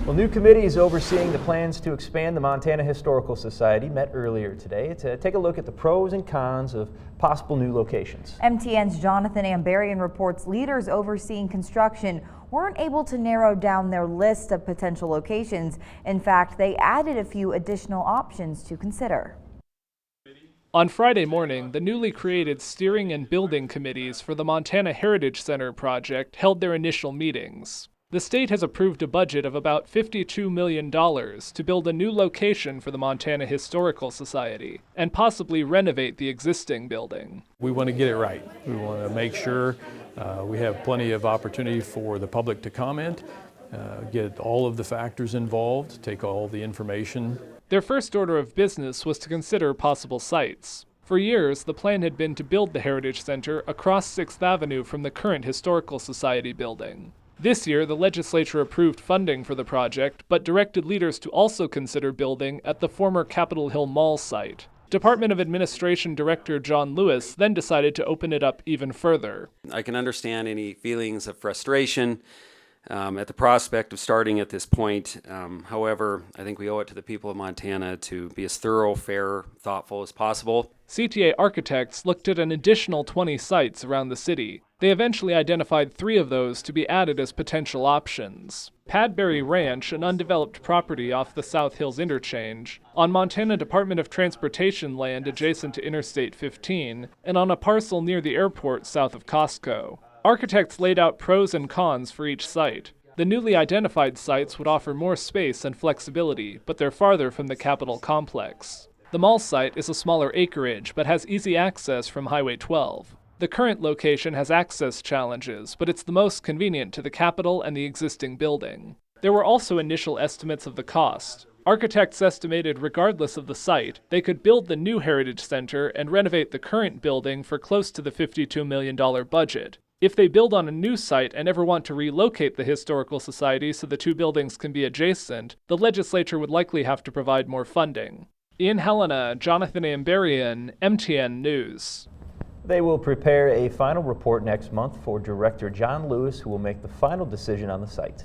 Well, new committees overseeing the plans to expand the Montana Historical Society met earlier today to take a look at the pros and cons of possible new locations. MTN's Jonathan Ambarian reports leaders overseeing construction weren't able to narrow down their list of potential locations. In fact, they added a few additional options to consider. On Friday morning, the newly created steering and building committees for the Montana Heritage Center project held their initial meetings. The state has approved a budget of about $52 million to build a new location for the Montana Historical Society and possibly renovate the existing building. We want to get it right. We want to make sure we have plenty of opportunity for the public to comment, get all of the factors involved, take all the information. Their first order of business was to consider possible sites. For years, the plan had been to build the Heritage Center across 6th Avenue from the current Historical Society building. This year, the legislature approved funding for the project, but directed leaders to also consider building at the former Capitol Hill Mall site. Department of Administration Director John Lewis then decided to open it up even further. I can understand any feelings of frustration at the prospect of starting at this point. However, I think we owe it to the people of Montana to be as thorough, fair, thoughtful as possible. CTA architects looked at an additional 20 sites around the city. They eventually identified 3 of those to be added as potential options. Padbury Ranch, an undeveloped property off the South Hills interchange, on Montana Department of Transportation land adjacent to Interstate 15, and on a parcel near the airport south of Costco. Architects laid out pros and cons for each site. The newly identified sites would offer more space and flexibility, but they're farther from the Capitol complex. The mall site is a smaller acreage, but has easy access from Highway 12. The current location has access challenges, but it's the most convenient to the Capitol and the existing building. There were also initial estimates of the cost. Architects estimated regardless of the site, they could build the new Heritage Center and renovate the current building for close to the $52 million budget. If they build on a new site and ever want to relocate the Historical Society so the 2 buildings can be adjacent, the legislature would likely have to provide more funding. In Helena, Jonathan Ambarian, MTN News. They will prepare a final report next month for Director John Lewis, who will make the final decision on the site.